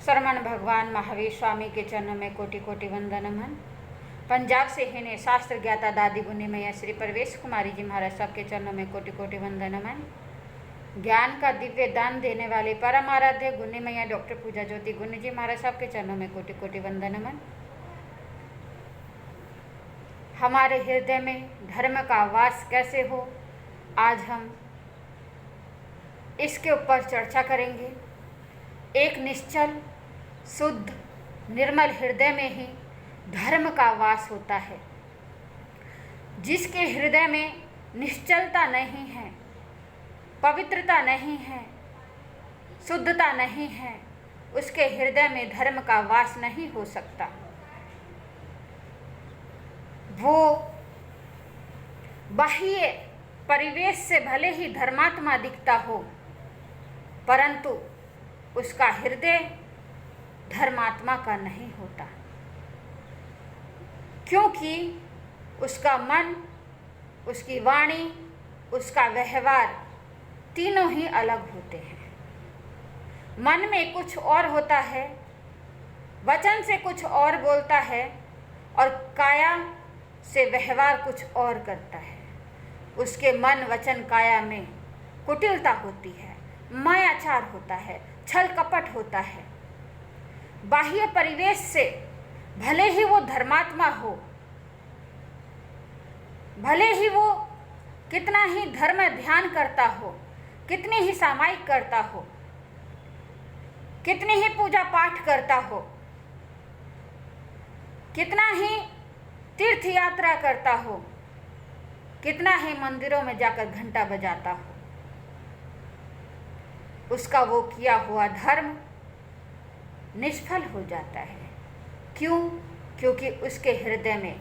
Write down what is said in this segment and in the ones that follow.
शरमण भगवान महावीर स्वामी के चरणों में कोटि कोटि वंदन मन। पंजाब से हिने शास्त्र ज्ञाता दादी बुनी मैया श्री प्रवेश कुमारी जी महाराज सबके चरणों में कोटि कोटि वंदन मन। ज्ञान का दिव्य दान देने वाले परम आराध्य गुनी मैया डॉक्टर पूजा ज्योति गुनी जी महाराज सबके चरणों में कोटि कोटि वंदन मन। हमारे हृदय में धर्म का वास कैसे हो, आज हम इसके ऊपर चर्चा करेंगे। एक निश्चल शुद्ध निर्मल हृदय में ही धर्म का वास होता है। जिसके हृदय में निश्चलता नहीं है, पवित्रता नहीं है, शुद्धता नहीं है, उसके हृदय में धर्म का वास नहीं हो सकता। वो बाह्य परिवेश से भले ही धर्मात्मा दिखता हो, परंतु उसका हृदय धर्मात्मा का नहीं होता, क्योंकि उसका मन, उसकी वाणी, उसका व्यवहार तीनों ही अलग होते हैं। मन में कुछ और होता है, वचन से कुछ और बोलता है और काया से व्यवहार कुछ और करता है। उसके मन वचन काया में कुटिलता होती है, मायाचार होता है, छल कपट होता है। बाह्य परिवेश से भले ही वो धर्मात्मा हो, भले ही वो कितना ही धर्म ध्यान करता हो, कितनी ही सामायिक करता हो, कितनी ही पूजा पाठ करता हो, कितना ही तीर्थ यात्रा करता हो, कितना ही मंदिरों में जाकर घंटा बजाता हो, उसका वो किया हुआ धर्म निष्फल हो जाता है। क्यों? क्योंकि उसके हृदय में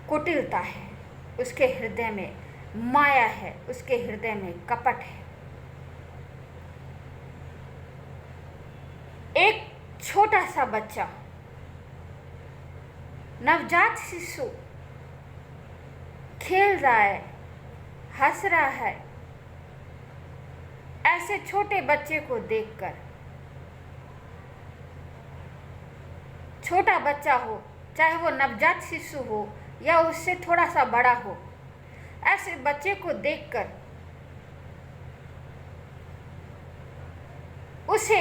कुटिलता है, उसके हृदय में माया है, उसके हृदय में कपट है। एक छोटा सा बच्चा, नवजात शिशु खेल रहा है, हंस रहा है। ऐसे छोटे बच्चे को देखकर, छोटा बच्चा हो, चाहे वो नवजात शिशु हो या उससे थोड़ा सा बड़ा हो, ऐसे बच्चे को देखकर उसे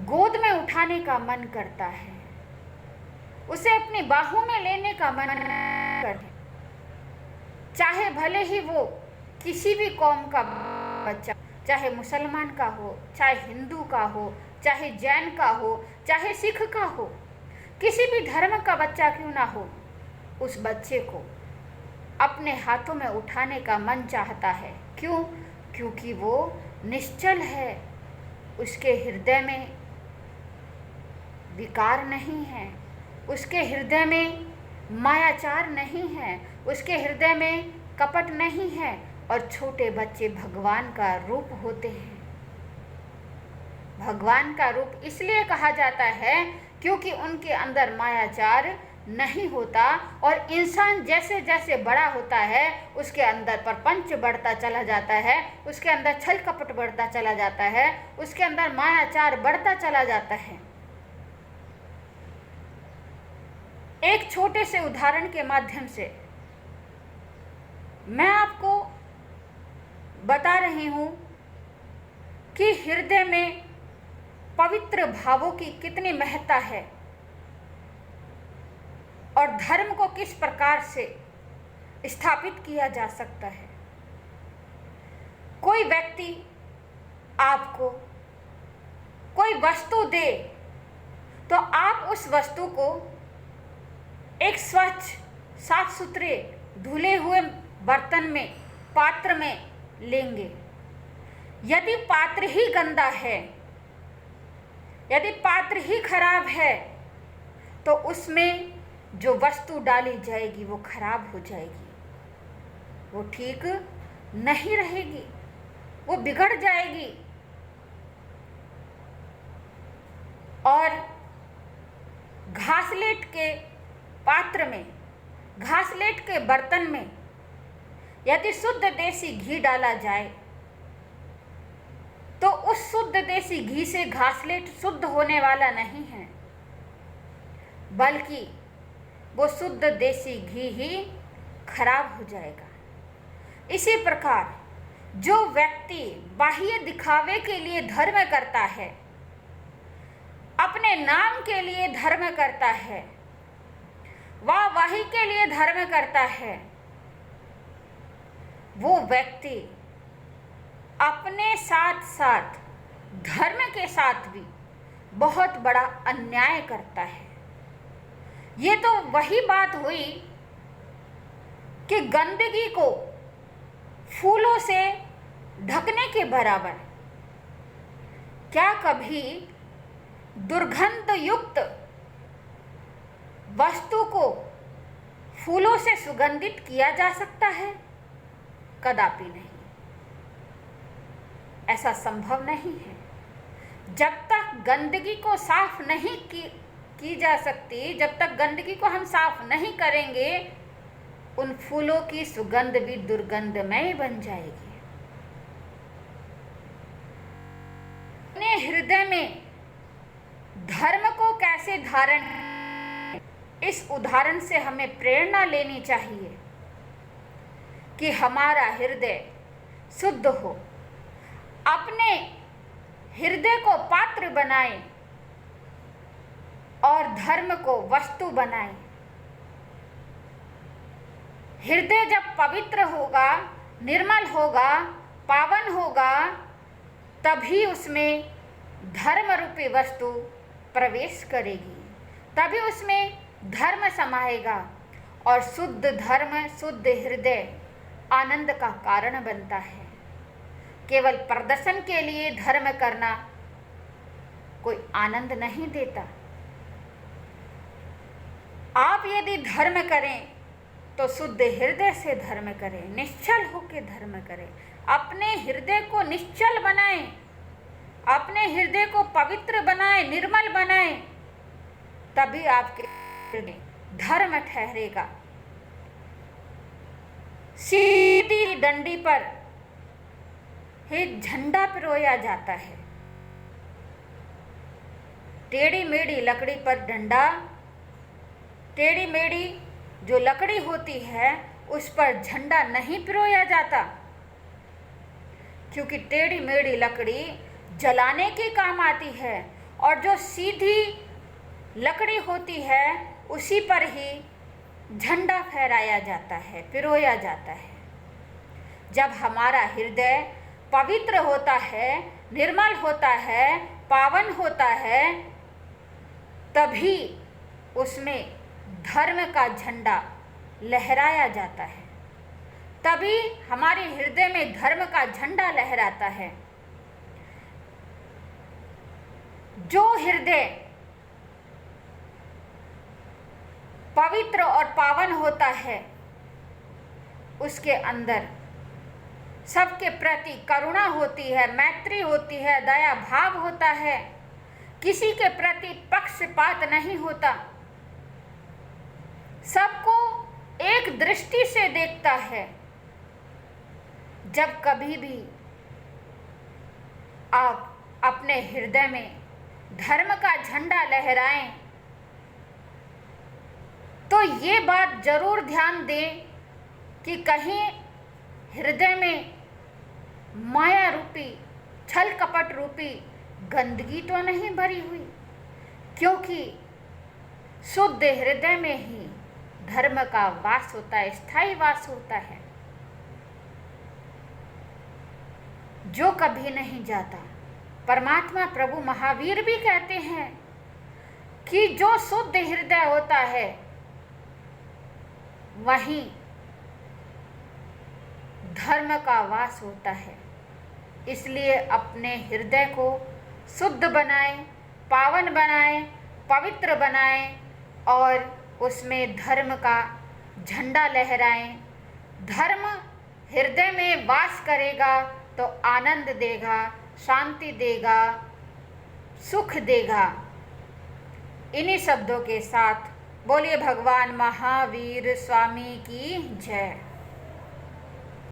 गोद में उठाने का मन करता है, उसे अपनी बाहों में लेने का मन करता है। चाहे भले ही वो किसी भी कौम का बच्चा, चाहे मुसलमान का हो, चाहे हिंदू का हो, चाहे जैन का हो, चाहे सिख का हो, किसी भी धर्म का बच्चा क्यों ना हो, उस बच्चे को अपने हाथों में उठाने का मन चाहता है। क्यों? क्योंकि वो निश्चल है, उसके हृदय में विकार नहीं है, उसके हृदय में मायाचार नहीं है, उसके हृदय में कपट नहीं है। और छोटे बच्चे भगवान का रूप होते हैं। भगवान का रूप इसलिए कहा जाता है क्योंकि उनके अंदर मायाचार नहीं होता। और इंसान जैसे जैसे बड़ा होता है, उसके अंदर प्रपंच बढ़ता चला जाता है, उसके अंदर छल कपट बढ़ता चला जाता है, उसके अंदर मायाचार बढ़ता चला जाता है। एक छोटे से उदाहरण के माध्यम से मैं आपको बता रही हूं कि हृदय में पवित्र भावों की कितनी महत्ता है और धर्म को किस प्रकार से स्थापित किया जा सकता है। कोई व्यक्ति आपको कोई वस्तु दे तो आप उस वस्तु को एक स्वच्छ, साफ सुथरे, धुले हुए बर्तन में, पात्र में लेंगे। यदि पात्र ही गंदा है, यदि पात्र ही खराब है, तो उसमें जो वस्तु डाली जाएगी वो खराब हो जाएगी, वो ठीक नहीं रहेगी, वो बिगड़ जाएगी। और घासलेट के पात्र में, घासलेट के बर्तन में यदि शुद्ध देसी घी डाला जाए तो उस शुद्ध देसी घी से घासलेट शुद्ध होने वाला नहीं है। बल्कि वो शुद्ध देसी घी ही खराब हो जाएगा। इसी प्रकार जो व्यक्ति बाह्य दिखावे के लिए धर्म करता है, अपने नाम के लिए धर्म करता है, वाहवाही के लिए धर्म करता है, वो व्यक्ति अपने साथ साथ धर्म के साथ भी बहुत बड़ा अन्याय करता है। ये तो वही बात हुई कि गंदगी को फूलों से ढकने के बराबर। क्या कभी दुर्गंध युक्त वस्तु को फूलों से सुगंधित किया जा सकता है? कदापि नहीं, ऐसा संभव नहीं है। जब तक गंदगी को साफ नहीं की जा सकती, जब तक गंदगी को हम साफ नहीं करेंगे, उन फूलों की सुगंध भी दुर्गंधमय बन जाएगी। अपने हृदय में धर्म को कैसे धारण, इस उदाहरण से हमें प्रेरणा लेनी चाहिए कि हमारा हृदय शुद्ध हो, अपने हृदय को पात्र बनाएं और धर्म को वस्तु बनाएं। हृदय जब पवित्र होगा, निर्मल होगा, पावन होगा, तभी उसमें धर्म रूपी वस्तु प्रवेश करेगी, तभी उसमें धर्म समाएगा और शुद्ध धर्म, शुद्ध हृदय आनंद का कारण बनता है। केवल प्रदर्शन के लिए धर्म करना कोई आनंद नहीं देता। आप यदि धर्म करें तो शुद्ध हृदय से धर्म करें, निश्चल होकर धर्म करें, अपने हृदय को निश्चल बनाएं, अपने हृदय को पवित्र बनाएं, निर्मल बनाएं, तभी आपके हृदय धर्म ठहरेगा। सीधी डंडी पर एक झंडा पिरोया जाता है, टेढ़ी मेढ़ी लकड़ी पर डंडा, टेढ़ी मेढ़ी जो लकड़ी होती है उस पर झंडा नहीं पिरोया जाता, क्योंकि टेढ़ी मेढ़ी लकड़ी जलाने के काम आती है और जो सीधी लकड़ी होती है उसी पर ही झंडा फहराया जाता है, पिरोया जाता है। जब हमारा हृदय पवित्र होता है, निर्मल होता है, पावन होता है, तभी उसमें धर्म का झंडा लहराया जाता है, तभी हमारे हृदय में धर्म का झंडा लहराता है। जो हृदय पवित्र और पावन होता है, उसके अंदर सबके प्रति करुणा होती है, मैत्री होती है, दया भाव होता है, किसी के प्रति पक्षपात नहीं होता, सबको एक दृष्टि से देखता है। जब कभी भी आप अपने हृदय में धर्म का झंडा लहराएं, तो ये बात जरूर ध्यान दें कि कहीं हृदय में माया रूपी, छल कपट रूपी गंदगी तो नहीं भरी हुई, क्योंकि शुद्ध हृदय में ही धर्म का वास होता है, स्थायी वास होता है, जो कभी नहीं जाता। परमात्मा प्रभु महावीर भी कहते हैं कि जो शुद्ध हृदय होता है वहीं धर्म का वास होता है। इसलिए अपने हृदय को शुद्ध बनाएं, पावन बनाएं, पवित्र बनाएं और उसमें धर्म का झंडा लहराएं। धर्म हृदय में वास करेगा तो आनंद देगा, शांति देगा, सुख देगा। इन्हीं शब्दों के साथ बोलिए भगवान महावीर स्वामी की जय।